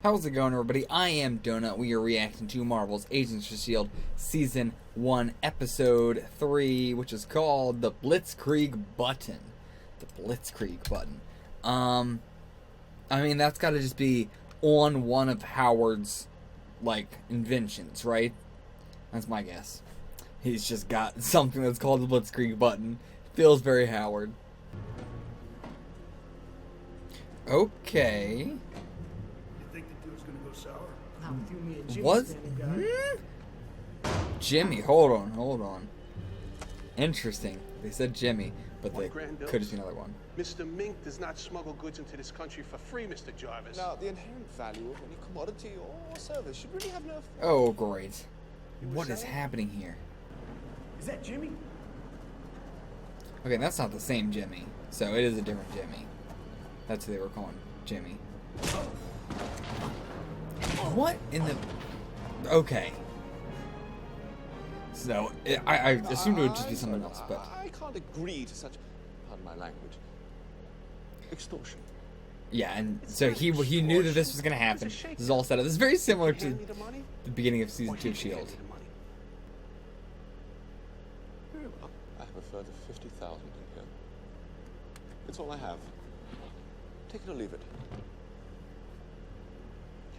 How's it going, everybody? I am Donut. We are reacting to Marvel's Agents of S.H.I.E.L.D. Season 1, Episode 3, which is called the Blitzkrieg Button. The Blitzkrieg Button. I mean, that's gotta just be on one of Howard's, inventions, right? That's my guess. He's just got something that's called the Blitzkrieg Button. Feels very Howard. Okay. What? Jimmy, hold on. Interesting. They said Jimmy, but they could have been another one. Mr. Mink does not smuggle goods into this country for free, Mr. Jarvis. Now, the inherent value of any commodity or service should really have no... Oh, great. What is happening here? Is that Jimmy? Okay, that's not the same Jimmy. So it is a different Jimmy. That's who they were calling Jimmy. What in the... Okay. So, I assumed it would just be someone else, but... I can't agree to such... Pardon my language. Extortion. Yeah, and so he knew that this was going to happen. This is all set up. This is very similar to the beginning of Season 2 of S.H.I.E.L.D. Very well. I have a further 50,000 in here. It's all I have. Take it or leave it.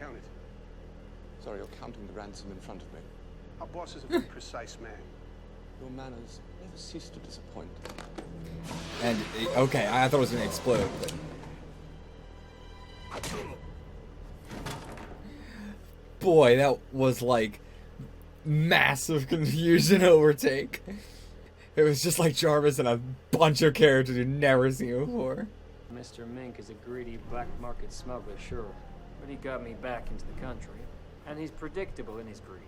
Count it. Sorry, you're counting the ransom in front of me. Our boss is a very precise man. Your manners never cease to disappoint. And, okay, I thought it was going to explode, but... Boy, that was, massive confusion overtake. It was just like Jarvis and a bunch of characters you've never seen before. Mr. Mink is a greedy black market smuggler, sure. But he got me back into the country. And he's predictable in his greed.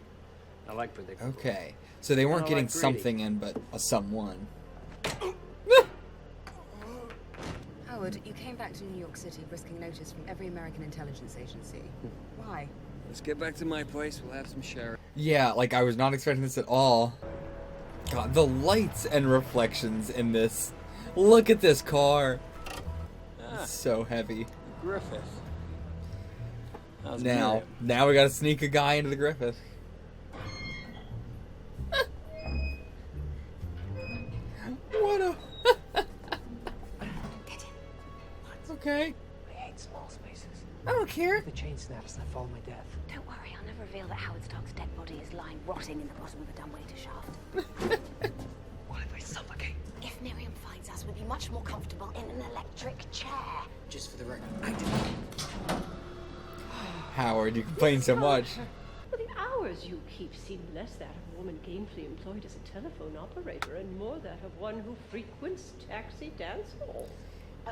I like predictable. Okay, so they weren't getting like something in, but a someone. Howard, you came back to New York City risking notice from every American intelligence agency. Why? Let's get back to my place. We'll have some sharing. Yeah, I was not expecting this at all. God, the lights and reflections in this. Look at this car. It's so heavy. Griffith. Now we gotta sneak a guy into the Griffith. What a... Get in. Okay. I hate small spaces. I don't care. The chain snaps and I fall my death. Don't worry, I'll never reveal that Howard Stark's dead body is lying rotting in the bottom of a dumbwaiter shaft. What if I suffocate? If Miriam finds us, we'd be much more comfortable in an electric chair. Just for the record, I did. Howard, you complain so much. For the hours you keep seem less that of a woman gainfully employed as a telephone operator and more that of one who frequents taxi dance halls.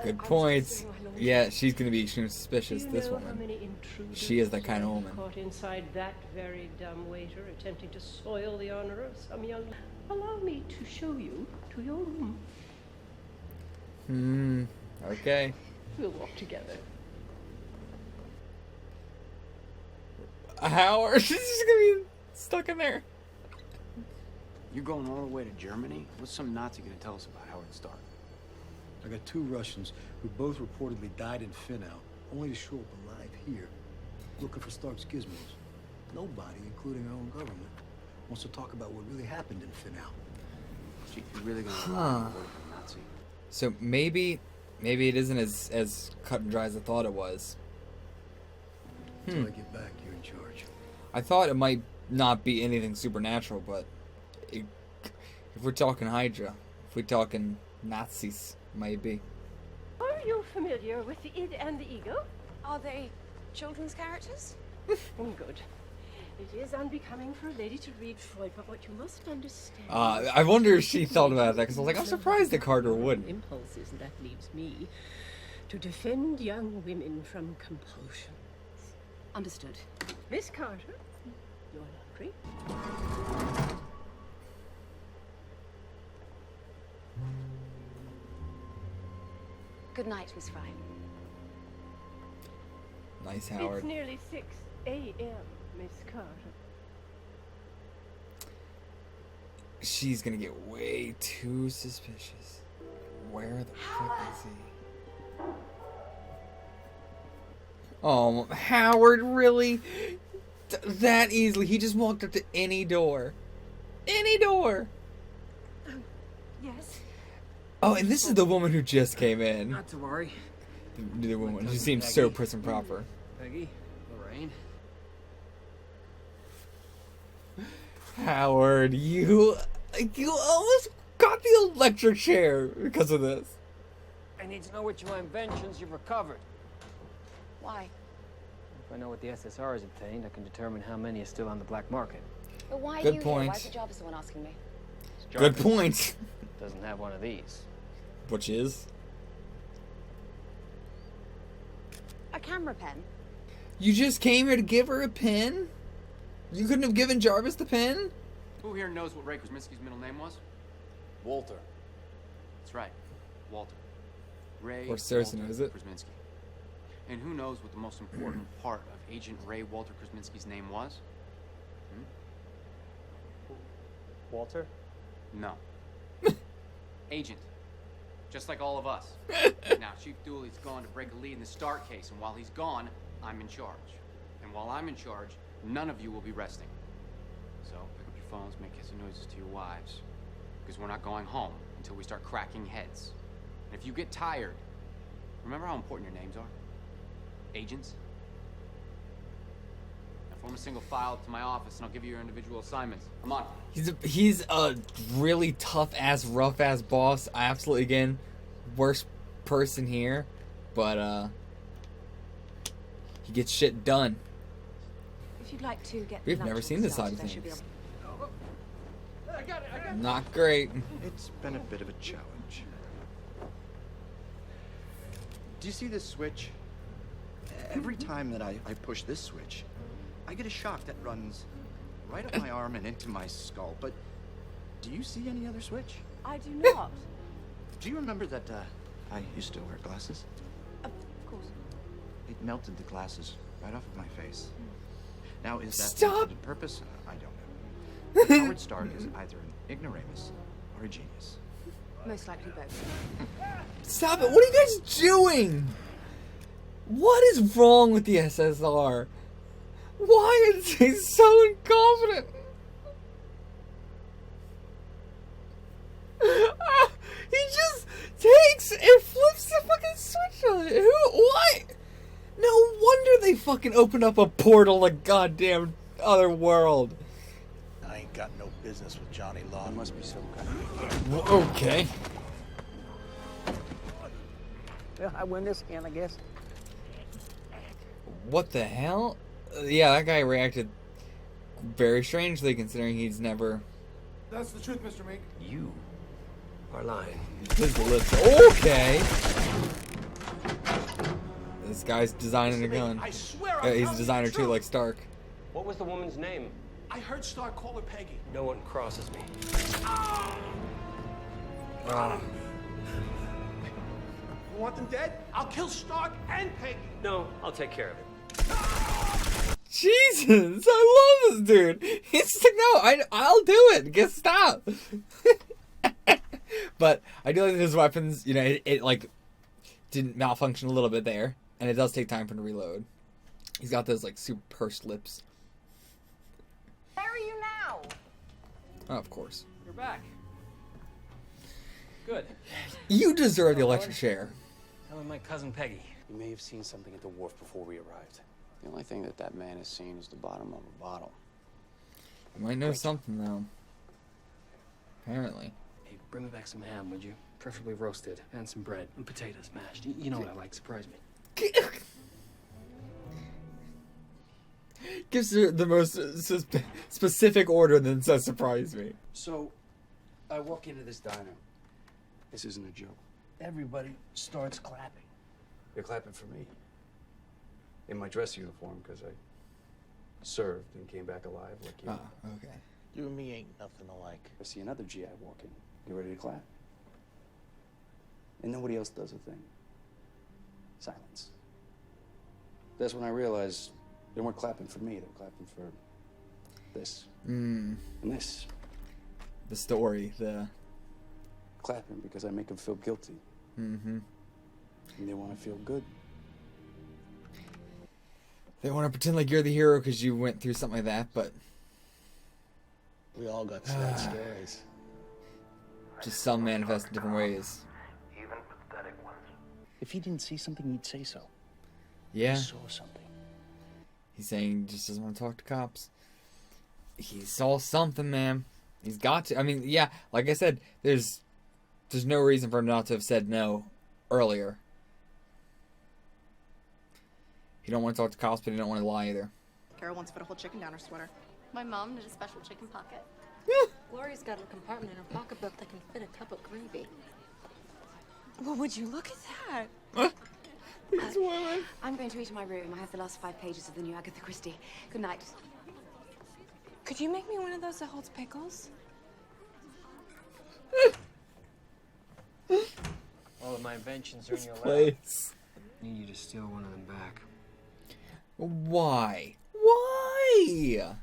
Good points. Yeah, she's gonna be extremely suspicious, Do you this know how woman. many intruders She is that kind of woman. caught inside that very dumb waiter attempting to soil the honor of some young... Allow me to show you to your room. Okay. We'll walk together. Howard, she's just gonna be stuck in there. You're going all the way to Germany? What's some Nazi gonna tell us about Howard Stark? I got two Russians who both reportedly died in Finnow, only to show up alive here, looking for Stark's gizmos. Nobody, including our own government, wants to talk about what really happened in Finnow. Gee, you're really gonna lie from Nazi? So maybe it isn't as cut and dry as I thought it was. Until I get back, you're in charge. I thought it might not be anything supernatural, but if we're talking Hydra, if we're talking Nazis, maybe. Are you familiar with the id and the ego? Are they children's characters? Good. It is unbecoming for a lady to read Freud, but what you must understand... I wonder if she thought about that, because I was like, I'm surprised that Carter wouldn't. ...impulses, and that leaves me to defend young women from compulsions. Understood. Miss Carter, your laundry. Good night, Miss Fry. Nice, Howard. It's nearly 6 a.m., Miss Carter. She's gonna get way too suspicious. Where the fuck is he? Oh, Howard, really? That easily? He just walked up to any door. Any door. Yes? Oh, and this is the woman who just came in. Not to worry. The woman. She cousin seems so Peggy. prim and proper. Peggy, Lorraine. Howard, you almost got the electric chair because of this. I need to know which of my inventions you've recovered. Why? If I know what the SSR has obtained, I can determine how many are still on the black market. But why Good are you point. here? Why is it Jarvis the one asking me? Good point. Doesn't have one of these. Which is? A camera pen? You just came here to give her a pen? You couldn't have given Jarvis the pen? Who here knows what Ray Krasinski's middle name was? Walter. That's right, Walter. Ray Or Cersei Walter knows it. Krasinski. And who knows what the most important part of Agent Ray Walter Krasinski's name was? Walter? No. Agent. Just like all of us. Now, Chief Dooley's gone to break a lead in the Stark case, and while he's gone, I'm in charge. And while I'm in charge, none of you will be resting. So, pick up your phones, make hissy noises to your wives. Because we're not going home until we start cracking heads. And if you get tired, remember how important your names are? Agents? Now form a single file to my office, and I'll give you your individual assignments. Come on. He's a really tough ass, rough ass boss. I absolutely, again, worst person here, but he gets shit done. If you'd like to get We've the never lunch seen this side started, of I should be things. able- Not great. It's been a bit of a challenge. Do you see this switch? Every time that I push this switch, I get a shock that runs right up my arm and into my skull. But do you see any other switch? I do not. Do you remember that I used to wear glasses? Of course. It melted the glasses right off of my face. Now, is that Stop. the intended purpose? I don't know. Howard Stark is either an ignoramus or a genius. Most likely both. Stop it! What are you guys doing? What is wrong with the SSR? Why is he so incompetent? He just takes and flips the fucking switch on it. What? No wonder they fucking opened up a portal to goddamn other world. I ain't got no business with Johnny Law. There must be some kind of... Okay. Well, I win this again, I guess. What the hell? Yeah, that guy reacted very strangely considering he's never... That's the truth, Mr. Meek. You are lying. His lips. Okay. This guy's designing a gun. I swear Yeah, I'm he's a telling designer you the too, truth. like Stark. What was the woman's name? I heard Stark call her Peggy. No one crosses me. Ah. You want them dead? I'll kill Stark and Peggy. No, I'll take care of it. Jesus, I love this dude. He's like, no, I'll do it. Just stop. But I do like that his weapons, you know, it like didn't malfunction a little bit there, and it does take time for him to reload. He's got those like super pursed lips. Where are you now? Oh, of course. You're back. Good. You deserve the electric chair. How about my cousin Peggy? You may have seen something at the wharf before we arrived. The only thing that man has seen is the bottom of a bottle. You might know something though. Apparently. Hey, bring me back some ham, would you? Preferably roasted, and some bread and potatoes mashed. You know what I like. Surprise me. Gives her the most specific order, then says surprise me. So, I walk into this diner. This isn't a joke. Everybody starts clapping. They're clapping for me. In my dress uniform, because I served and came back alive like you. Ah, okay. You and me ain't nothing alike. I see another GI walk in. You ready to clap? And nobody else does a thing. Silence. That's when I realized they weren't clapping for me, they were clapping for this. And this. The story, the... Clapping because I make them feel guilty. Mm-hmm. And they want to feel good. They want to pretend like you're the hero because you went through something like that, but We all got sad stories. just some manifest in different ways. Even pathetic ones. If he didn't see something, he'd say so. Yeah. He saw something. He's saying he just doesn't want to talk to cops. He saw something, man. He's got to. I mean, yeah, like I said, there's no reason for him not to have said no earlier. He don't want to talk to cops, but he don't want to lie either. Carol once put a whole chicken down her sweater. My mom did a special chicken pocket. Gloria's got a compartment in her pocketbook that can fit a cup of gravy. Well, would you look at that? I'm going to eat in my room. I have the last 5 pages of the new Agatha Christie. Good night. Could you make me one of those that holds pickles? All of my inventions are in your lab. Place. Need you to steal one of them back. Why? Why?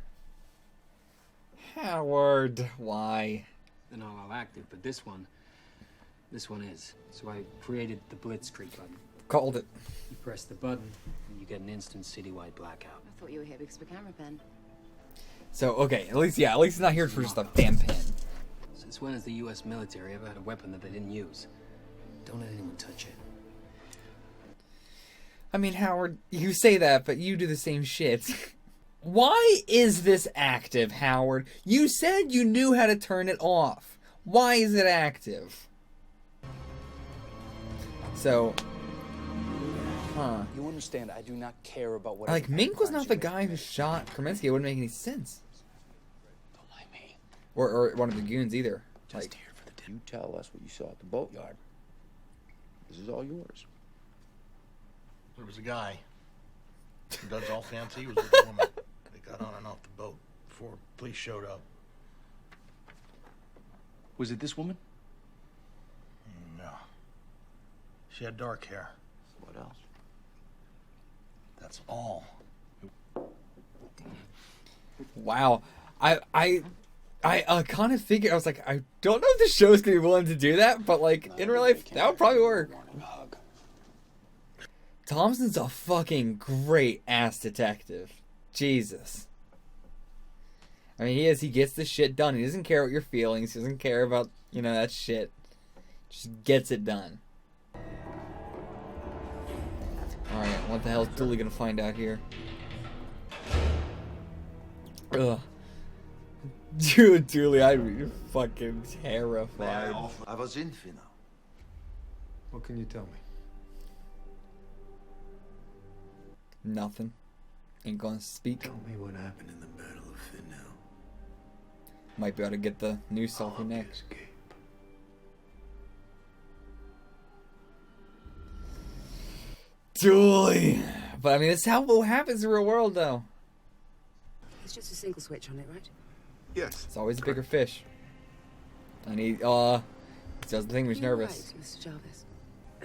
Howard, why? They're not all active, but this one is. So I created the Blitzkrieg button. Called it. You press the button, and you get an instant citywide blackout. I thought you were here because of a camera pen. So, okay, at least he's not here for just a damn pen. Since when has the U.S. military ever had a weapon that they didn't use? Don't let anyone touch it. I mean, Howard, you say that, but you do the same shit. Why is this active, Howard? You said you knew how to turn it off. Why is it active? So, You understand, I do not care about what... like, Mink was not the guy who shot Kaminsky. It wouldn't make any sense. Don't lie me. Or one of the goons either. Just Like, here for the You tell us what you saw at the boatyard. This is all yours. There was a guy who does all fancy. He was with a woman. They got on and off the boat before police showed up. Was it this woman? No. She had dark hair. What else? That's all. wow. I kind of figured, I was like, I don't know if the show's gonna be willing to do that, but like, in real life, that would probably work. Thompson's a fucking great ass detective. Jesus. I mean, he gets the shit done. He doesn't care what your feelings. He doesn't care about, that shit. Just gets it done. Alright, what the hell is Dooley gonna find out here? Ugh. Dude, Dooley, I'd be fucking terrified. I was in Finna. What can you tell me? Nothing. Ain't gonna speak. Tell me what happened in the Battle of Finna. Might be able to get the new selfie next. Dooley! But I mean, it's how it happens in the real world, though. It's just a single switch on it, right? Yes. It's always a bigger fish. And he does the thing when he's nervous. Right, Mr. Jarvis.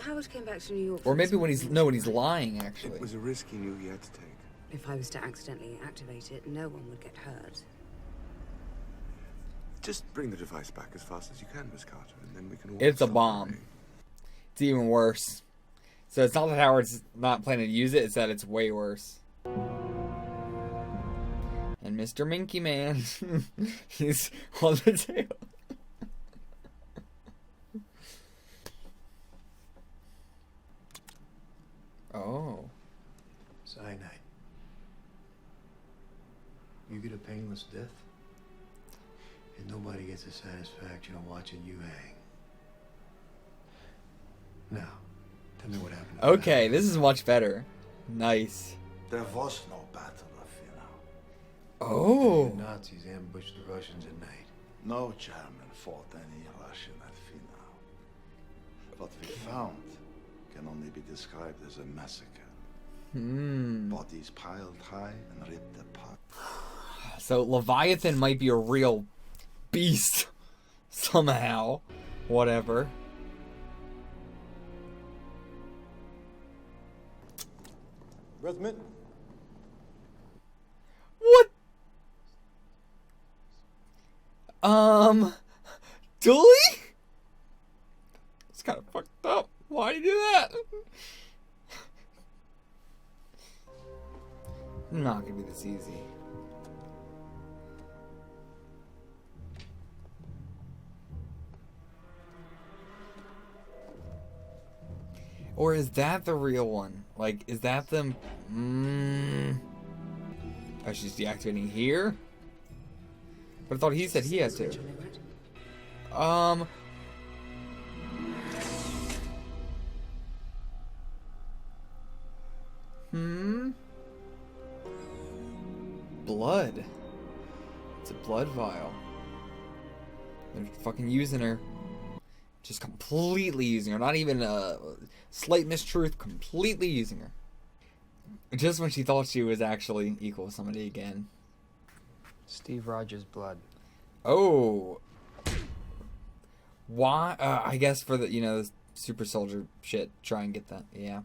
Howard came back to New York. Or maybe when he's lying, actually. It was a risk he knew he had to take. If I was to accidentally activate it, no one would get hurt. Just bring the device back as fast as you can, Miss Carter, and then we can all... It's a stop bomb. worrying. It's even worse. So it's not that Howard's not planning to use it, it's that it's way worse. And Mr. Minky Man, he's on the tail. Oh. Cyanide. You get a painless death, and nobody gets the satisfaction of watching you hang. Now, tell me what happened. Okay, this is much better. Nice. There was no Battle of Finna. Oh. The Nazis ambushed the Russians at night. No German fought any Russian at Finna. What we found can only be described as a massacre. Bodies piled high and ripped apart. So Leviathan might be a real beast somehow. Whatever. Breath mint. What? Dooley? It's kind of fucked up. Why do you do that? Not gonna be this easy. Or is that the real one? Like, is that the... Oh, she's deactivating here? But I thought he said he has to. Blood. It's a blood vial. They're fucking using her. Just completely using her. Not even a slight mistruth. Completely using her. Just when she thought she was actually equal with somebody again. Steve Rogers' blood. Oh. Why? I guess for the, the super soldier shit. Try and get that. Yeah.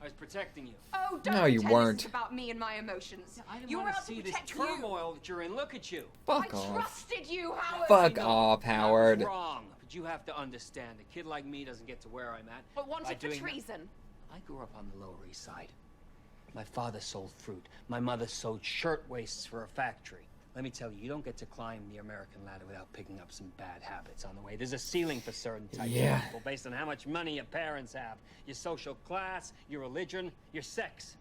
I was protecting you. Oh, don't No, you pretend weren't. This is about me and my emotions. I didn't You were want to out see to this protect turmoil that you're in. Look at you. Fuck I off. trusted you, Howard. Fuck off, Howard. I was wrong, but you have to understand. A kid like me doesn't get to where I'm at. But wanted for doing treason. I grew up on the Lower East Side. My father sold fruit. My mother sewed shirtwaists for a factory. Let me tell you, you don't get to climb the American ladder without picking up some bad habits on the way. There's a ceiling for certain types of people based on how much money your parents have, your social class, your religion, your sex.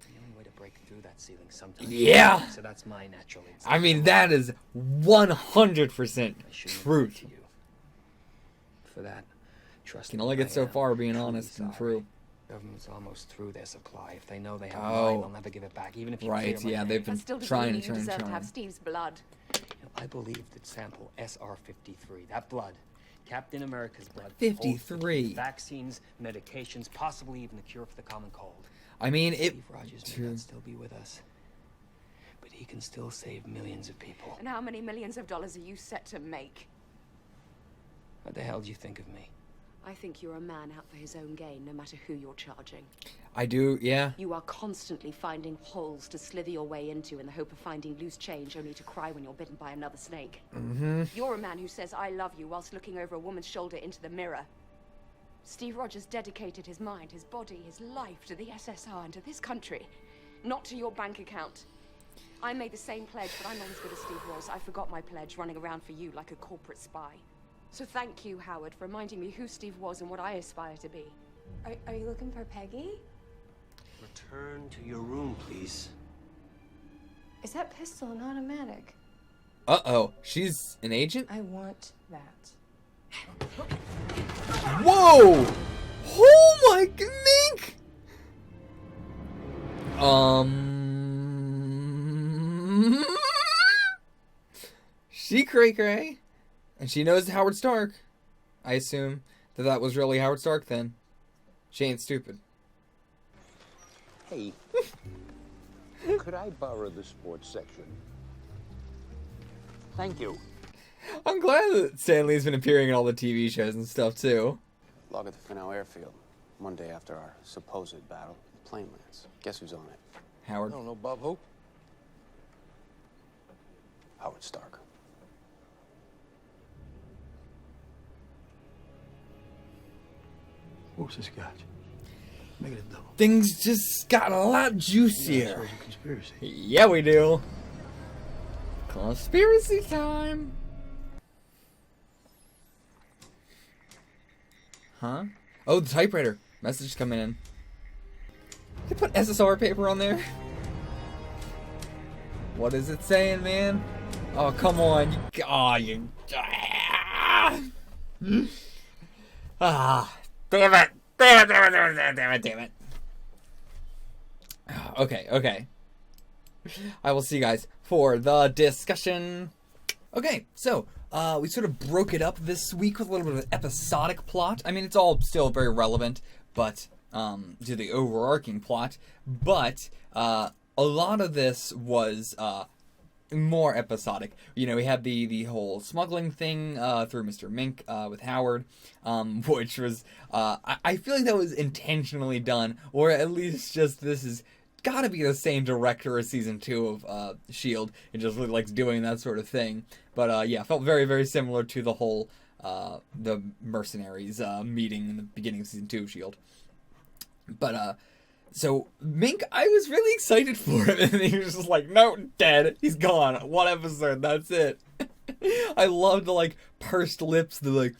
The only way to break through that ceiling sometimes. Yeah. So that's my natural instinct. I mean, that is 100% truth. For that, trust Can me, only get I so am far being truly honest and sorry. true. Government's almost through their supply. If they know they have Oh. mine, they'll never give it back, even if you Right, clear my yeah, name. they've been That still doesn't trying mean and you trying and deserve to trying. have Steve's blood. I believe that sample SR-53, that blood, Captain America's blood, 53. holds vaccines, medications, possibly even a cure for the common cold. I mean, it... Steve Rogers may not still be with us, but he can still save millions of people. And how many millions of dollars are you set to make? What the hell do you think of me? I think you're a man out for his own gain, no matter who you're charging. I do, yeah. You are constantly finding holes to slither your way into in the hope of finding loose change, only to cry when you're bitten by another snake. You're a man who says, I love you, whilst looking over a woman's shoulder into the mirror. Steve Rogers dedicated his mind, his body, his life to the SSR and to this country, not to your bank account. I made the same pledge, but I'm not as good as Steve was. I forgot my pledge, running around for you like a corporate spy. So thank you, Howard, for reminding me who Steve was and what I aspire to be. Are you looking for Peggy? Return to your room, please. Is that pistol an automatic? Uh-oh. She's an agent? I want that. Whoa! Oh my mink! She cray-cray. And she knows Howard Stark. I assume that was really Howard Stark then. She ain't stupid. Hey, could I borrow the sports section? Thank you. I'm glad that Stan Lee's been appearing in all the TV shows and stuff too. Log at the Finau airfield. One day after our supposed battle, the plane lands. Guess who's on it? Howard. I don't know, Bob Hope. Howard Stark. What's the scotch? Make it a double. Things just got a lot juicier. Yeah, that's a conspiracy. Yeah, we do. Conspiracy time. Huh? Oh, the typewriter. Message coming in. They put SSR paper on there. What is it saying, man? Oh, come on. You. Damn it. Damn it. Okay. I will see you guys for the discussion. Okay, so, we sort of broke it up this week with a little bit of an episodic plot. I mean, it's all still very relevant, but, to the overarching plot. But, a lot of this was, more episodic. You know, we had the whole smuggling thing through Mr. Mink with Howard, which was I feel like that was intentionally done, or at least just this is gotta be the same director as season 2 of S.H.I.E.L.D. It just really likes doing that sort of thing. But yeah, felt very, very similar to the whole the mercenaries meeting in the beginning of season 2 of S.H.I.E.L.D. But So Mink, I was really excited for him, and he was just like, no, dead. He's gone. One episode, that's it. I loved the like pursed lips, the like.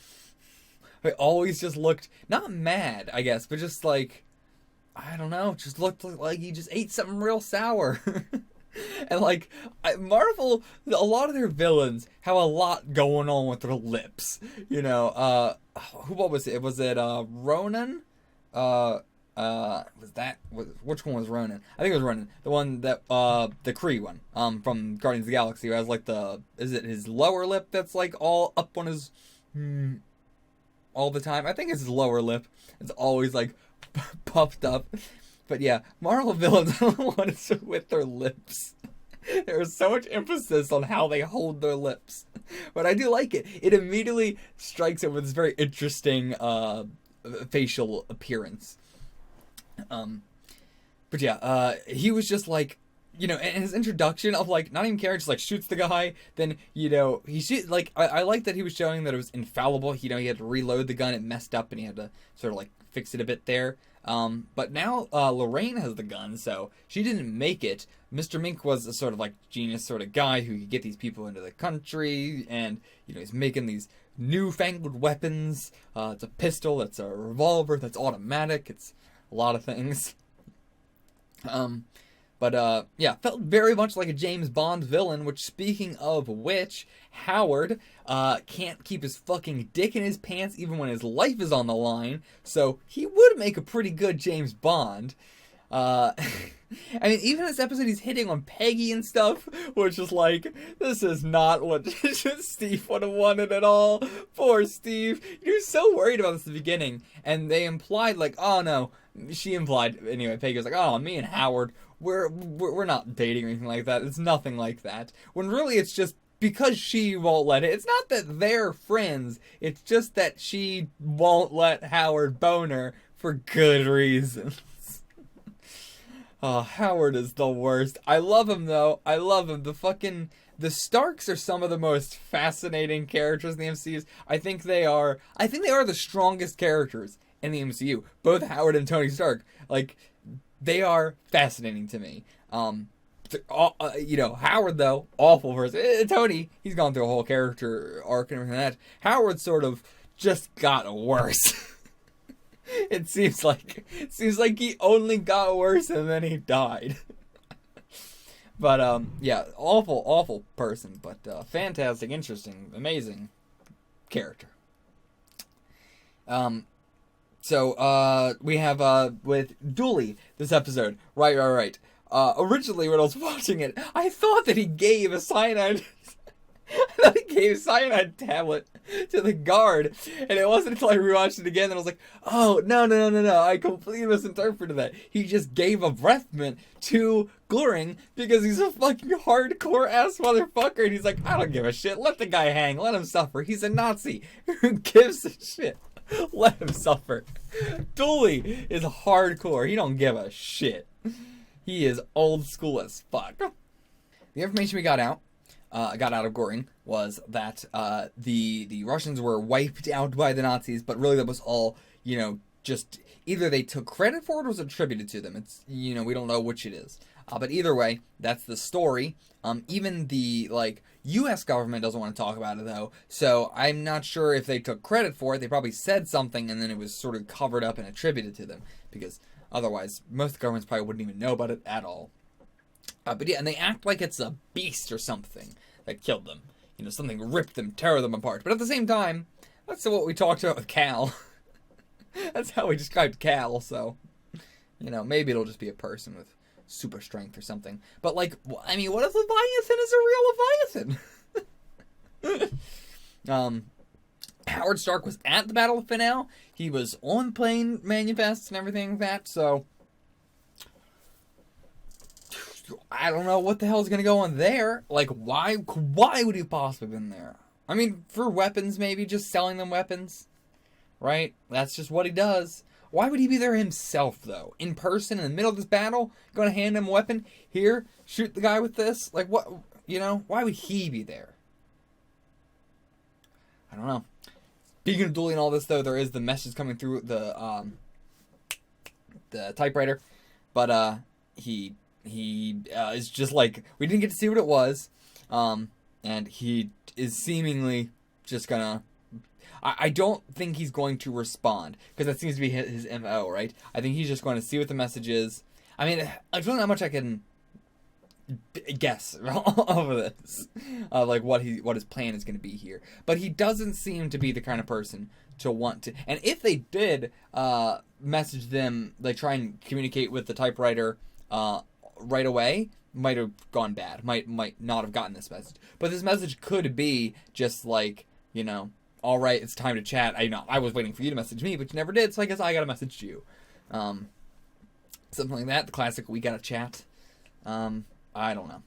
I always just looked not mad, I guess, but just like, I don't know, just looked like he just ate something real sour. And like Marvel, a lot of their villains have a lot going on with their lips. You know, what was it? Was it Ronan? Which one was Ronan? I think it was Ronan. The one that the Kree one from Guardians of the Galaxy, who has like is it his lower lip that's like all up on his all the time? I think it's his lower lip. It's always like puffed up. But yeah, Marvel villains, I don't know what it's with their lips. There's so much emphasis on how they hold their lips. But I do like it. It immediately strikes it with this very interesting facial appearance. But yeah, he was just like, you know, and his introduction of like, not even caring, just like shoots the guy, then, you know, he shoots, like, I like that he was showing that it was infallible. You know, he had to reload the gun, it messed up, and he had to sort of like fix it a bit there. But now, Lorraine has the gun, so she didn't make it. Mr. Mink was a sort of like genius sort of guy who could get these people into the country, and, you know, he's making these newfangled weapons. It's a pistol, it's a revolver, that's automatic, it's a lot of things. But yeah, felt very much like a James Bond villain, which, speaking of which, Howard can't keep his fucking dick in his pants even when his life is on the line, so he would make a pretty good James Bond. I mean, even this episode he's hitting on Peggy and stuff, which is like, this is not what Steve would have wanted at all. Poor Steve. He was so worried about this at the beginning, and they implied like, oh no, she implied, anyway, Peggy was like, oh, me and Howard, we're not dating or anything like that. It's nothing like that. When really it's just because she won't let it. It's not that they're friends. It's just that she won't let Howard bone her for good reasons. Oh, Howard is the worst. I love him though. I love him. The Starks are some of the most fascinating characters in the MCU. I think they are the strongest characters in the MCU. Both Howard and Tony Stark. Like, they are fascinating to me. You know, Howard though, awful person. Tony, he's gone through a whole character arc and everything like that. Howard sort of just got worse. It seems like he only got worse and then he died. But yeah, awful person, but fantastic, interesting, amazing character. So we have with Dooley this episode. Right. Originally when I was watching it, I thought that he gave a cyanide tablet to the guard, and it wasn't until I rewatched it again that I was like, oh, no, I completely misinterpreted that. He just gave a breath mint to Goring because he's a fucking hardcore ass motherfucker, and he's like, I don't give a shit, let the guy hang, let him suffer, he's a Nazi. Who gives a shit? Let him suffer. Dooley is hardcore, he don't give a shit. He is old school as fuck. The information we got out of Goring was that the Russians were wiped out by the Nazis, but really that was all, you know, just either they took credit for it or was attributed to them. It's, you know, we don't know which it is. But either way, that's the story. Even the, like, U.S. government doesn't want to talk about it, though, so I'm not sure if they took credit for it. They probably said something, and then it was sort of covered up and attributed to them, because otherwise, most governments probably wouldn't even know about it at all. But yeah, and they act like it's a beast or something that killed them. You know, something ripped them, tear them apart. But at the same time, that's what we talked about with Cal. That's how we described Cal, so, you know, maybe it'll just be a person with super strength or something. But, like, I mean, what if Leviathan is a real Leviathan? Howard Stark was at the Battle of Finale. He was on the plane manifests and everything like that, so I don't know what the hell's gonna go on there. Like, why would he possibly been there? I mean, for weapons, maybe, just selling them weapons, right? That's just what he does. Why would he be there himself, though? In person, in the middle of this battle? Gonna hand him a weapon? Here, shoot the guy with this? Like, what, you know? Why would he be there? I don't know. Speaking of Dooley and all this, though, there is the message coming through the typewriter. but he is just like, we didn't get to see what it was, and he is seemingly just gonna. I don't think he's going to respond, because that seems to be his MO, right? I think he's just going to see what the message is. I mean, I don't know how much I can guess over this, like what his plan is going to be here. But he doesn't seem to be the kind of person to want to. And if they did message them, like try and communicate with the typewriter right away, might have gone bad. Might not have gotten this message. But this message could be just like, you know, all right, it's time to chat. I was waiting for you to message me, but you never did, so I guess I gotta message you. Something like that. The classic, we gotta chat. I don't know.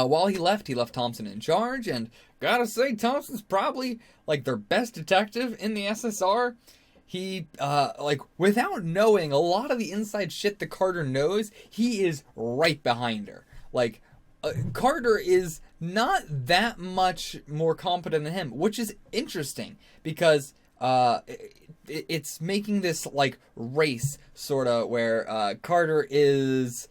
While he left Thompson in charge, and gotta say, Thompson's probably, like, their best detective in the SSR. He, like, without knowing a lot of the inside shit that Carter knows, he is right behind her. Like, Carter is not that much more competent than him, which is interesting, because it's making this, like, race, sort of, where Carter is...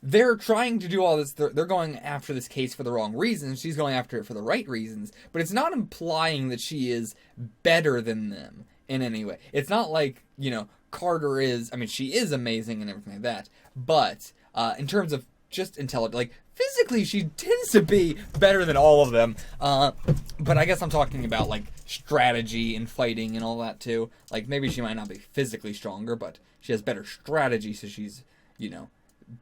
They're trying to do all this, they're going after this case for the wrong reasons, she's going after it for the right reasons, but it's not implying that she is better than them in any way. It's not like, you know, Carter is... I mean, she is amazing and everything like that, but in terms of just intelligent, like, physically she tends to be better than all of them, but I guess I'm talking about, like, strategy and fighting and all that too. Like, maybe she might not be physically stronger, but she has better strategy, so she's, you know,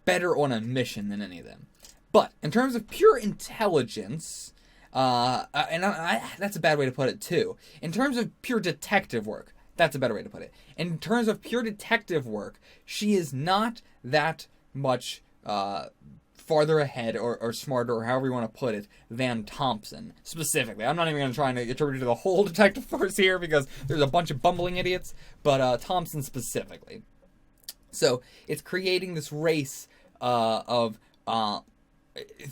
better on a mission than any of them. But in terms of pure intelligence, that's a bad way to put it too. In terms of pure detective work, that's a better way to put it. In terms of pure detective work, she is not that much farther ahead or smarter, or however you want to put it, than Thompson specifically. I'm not even going to try and attribute it to the whole detective force here, because there's a bunch of bumbling idiots, but Thompson specifically. So it's creating this race of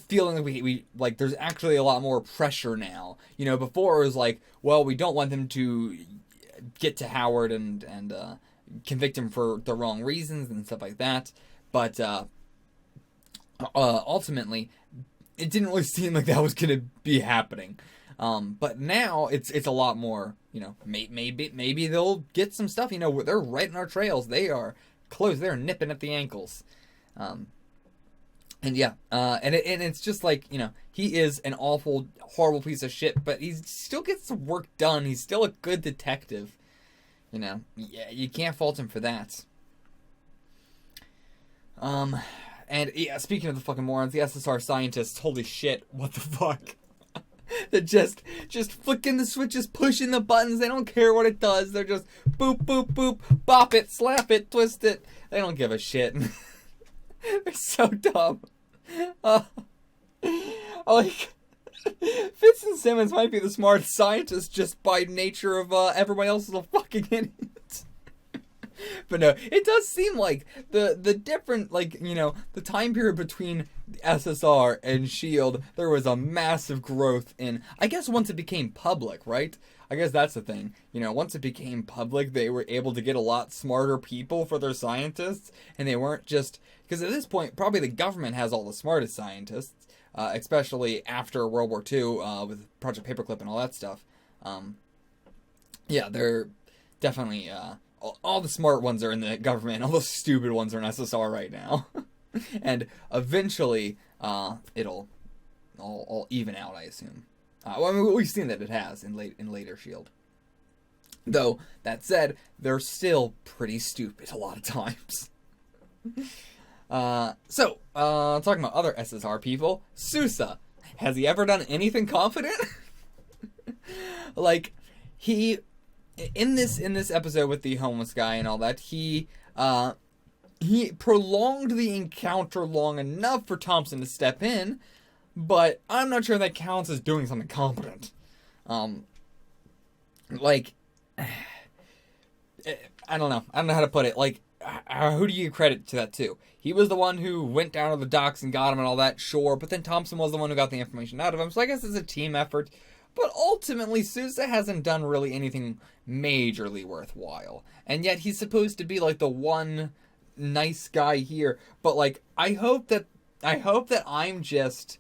feeling like we like there's actually a lot more pressure now. You know, before it was like, well, we don't want them to get to Howard and convict him for the wrong reasons and stuff like that. But ultimately, it didn't really seem like that was going to be happening. But now it's a lot more. You know, maybe they'll get some stuff. You know, they're right in our trails. They are close. They're nipping at the ankles. And yeah, and it's just like, you know, he is an awful, horrible piece of shit, but he still gets the work done. He's still a good detective. You know, yeah, you can't fault him for that. And yeah, speaking of the fucking morons, the SSR scientists, holy shit, what the fuck? They're just flicking the switches, pushing the buttons. They don't care what it does. They're just boop, boop, boop, bop it, slap it, twist it. They don't give a shit. They're so dumb. Like, Fitz and Simmons might be the smartest scientists just by nature of everybody else is a fucking idiot. But no, it does seem like the different, like, you know, the time period between SSR and S.H.I.E.L.D., there was a massive growth in, I guess once it became public, right? I guess that's the thing. You know, once it became public, they were able to get a lot smarter people for their scientists, and they weren't just, because at this point, probably the government has all the smartest scientists, especially after World War II, with Project Paperclip and all that stuff. Yeah, they're definitely, all the smart ones are in the government, all the stupid ones are in SSR right now. And eventually, it'll all even out, I assume. Well, I mean, we've seen that it has in later S.H.I.E.L.D. Though, that said, they're still pretty stupid a lot of times. So, talking about other SSR people, Sousa. Has he ever done anything confident? Like, he... In this episode with the homeless guy and all that, he prolonged the encounter long enough for Thompson to step in, but I'm not sure that counts as doing something competent. Like, I don't know how to put it. Like, who do you give credit to that to? He was the one who went down to the docks and got him and all that, sure, but then Thompson was the one who got the information out of him, so I guess it's a team effort. But ultimately, Sousa hasn't done really anything majorly worthwhile. And yet he's supposed to be like the one nice guy here, but like I hope that I'm just,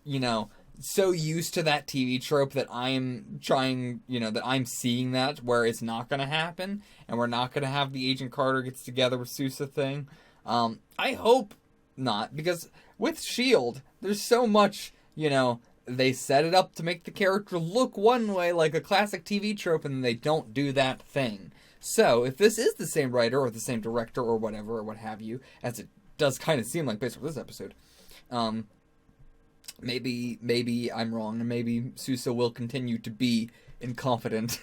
you know, so used to that TV trope that I'm trying, you know, that I'm seeing that where it's not going to happen, and we're not going to have the Agent Carter gets together with Sousa thing. I hope not, because with S.H.I.E.L.D., there's so much, you know, they set it up to make the character look one way, like a classic TV trope, and they don't do that thing. So, if this is the same writer, or the same director, or whatever, or what have you, as it does kind of seem like based on this episode, maybe I'm wrong, and maybe Sousa will continue to be incompetent.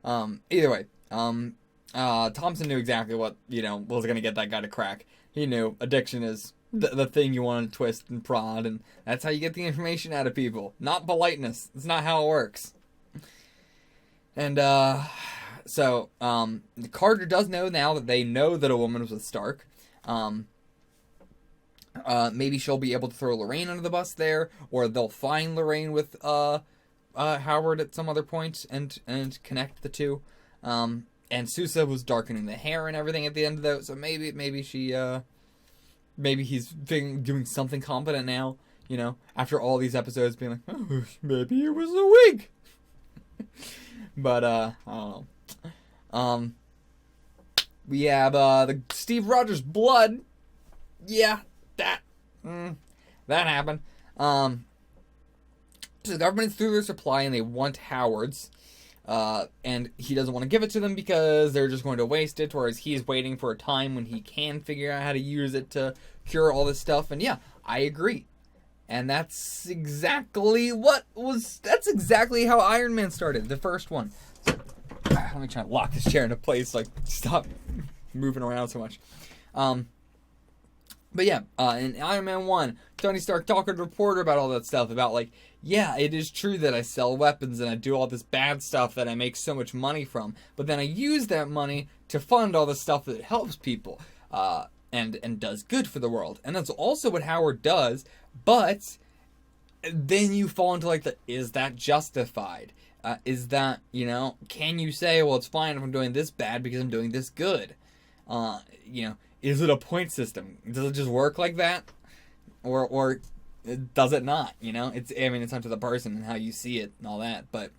Either way, Thompson knew exactly what, you know, was going to get that guy to crack. He knew addiction is the thing you want to twist and prod, and that's how you get the information out of people. Not politeness. It's not how it works. And, so, Carter does know now that they know that a woman was with Stark. Maybe she'll be able to throw Lorraine under the bus there, or they'll find Lorraine with, Howard at some other point and connect the two. And Sousa was darkening the hair and everything at the end of that, so maybe she, maybe he's doing something competent now, you know, after all these episodes being like, oh, maybe it was a wig. But, I don't know. We have, the Steve Rogers blood. Yeah, that happened. So the government threw their supply and they want Howard's. And he doesn't want to give it to them because they're just going to waste it, whereas he's waiting for a time when he can figure out how to use it to cure all this stuff. And yeah, I agree. And that's exactly how Iron Man started, the first one. Let me try to lock this chair into place, like, stop moving around so much. But yeah, in Iron Man 1, Tony Stark talking to a reporter about all that stuff, about like, yeah, it is true that I sell weapons and I do all this bad stuff that I make so much money from, but then I use that money to fund all the stuff that helps people, and does good for the world. And that's also what Howard does, but then you fall into like is that justified? Is that, you know, can you say, well, it's fine if I'm doing this bad because I'm doing this good? You know, is it a point system? Does it just work like that? Or does it not? You know, it's up to the person and how you see it and all that. But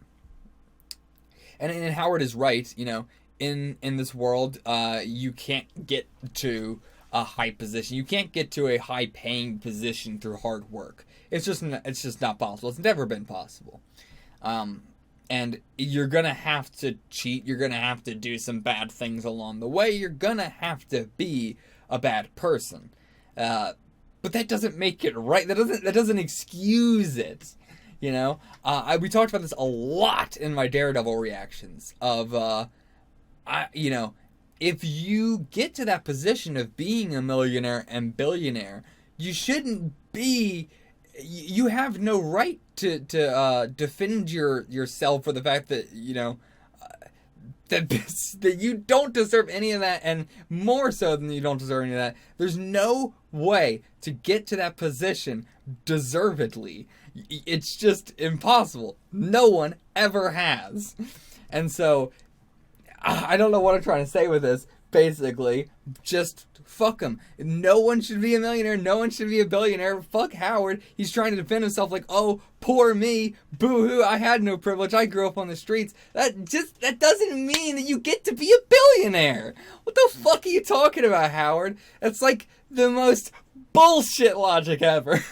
and Howard is right. You know, in this world, you can't get to a high position. You can't get to a high paying position through hard work. It's just not possible. It's never been possible. And you're gonna have to cheat. You're gonna have to do some bad things along the way. You're gonna have to be a bad person. But that doesn't make it right. That doesn't excuse it. You know, we talked about this a lot in my Daredevil reactions. You know, if you get to that position of being a millionaire and billionaire, you shouldn't be. You have no right to defend yourself for the fact that, you know, that you don't deserve any of that, and more so than you don't deserve any of that. There's no way to get to that position deservedly. It's just impossible. No one ever has. And so, I don't know what I'm trying to say with this. Basically, just fuck him. No one should be a millionaire. No one should be a billionaire. Fuck Howard. He's trying to defend himself like, oh, poor me. Boo-hoo. I had no privilege. I grew up on the streets. That doesn't mean that you get to be a billionaire. What the fuck are you talking about, Howard? That's like the most bullshit logic ever.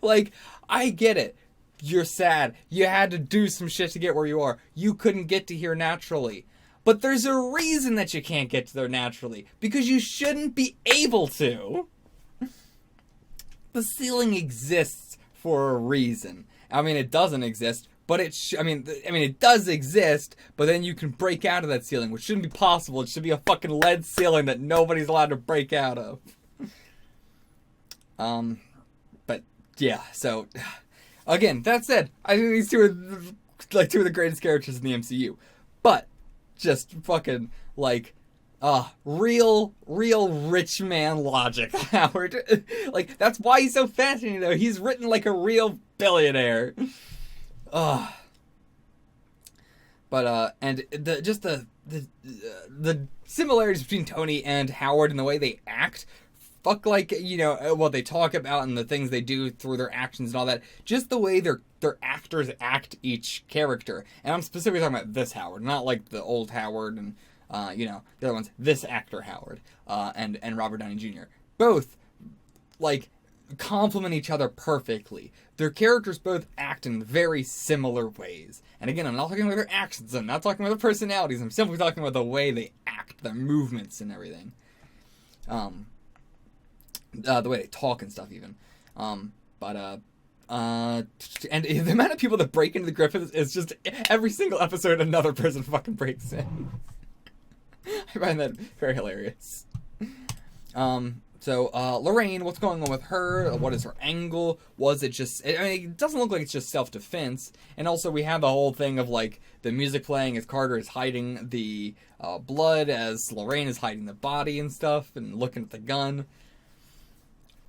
Like, I get it. You're sad. You had to do some shit to get where you are. You couldn't get to here naturally. But there's a reason that you can't get to there naturally. Because you shouldn't be able to. The ceiling exists for a reason. I mean, it doesn't exist, but it does exist, but then you can break out of that ceiling, which shouldn't be possible. It should be a fucking lead ceiling that nobody's allowed to break out of. But, yeah, so, again, that said, I think these two are, two of the greatest characters in the MCU. But, just fucking, real rich man logic, Howard. That's why he's so fascinating, though. He's written like a real billionaire. But and the similarities between Tony and Howard and the way they act, fuck, like, you know, what they talk about and the things they do through their actions and all that, just the way their actors act each character. And I'm specifically talking about this Howard, not like the old Howard and you know, the other ones. This actor Howard and Robert Downey Jr. Both, like, complement each other perfectly. Their characters both act in very similar ways. And again, I'm not talking about their actions, I'm not talking about their personalities, I'm simply talking about the way they act, their movements and everything. The way they talk and stuff even. And the amount of people that break into the Griffiths is just every single episode another person fucking breaks in. I find that very hilarious. So, Lorraine, what's going on with her? What is her angle? Was it just... I mean, it doesn't look like it's just self-defense. And also, we have the whole thing of, like, the music playing as Carter is hiding the blood, as Lorraine is hiding the body and stuff, and looking at the gun.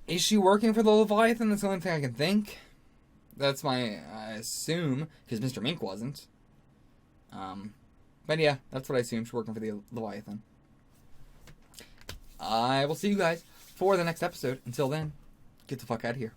Is she working for the Leviathan? That's the only thing I can think. That's I assume, because Mr. Mink wasn't. But yeah, that's what I assume. She's working for the Leviathan. I will see you guys for the next episode. Until then, get the fuck out of here.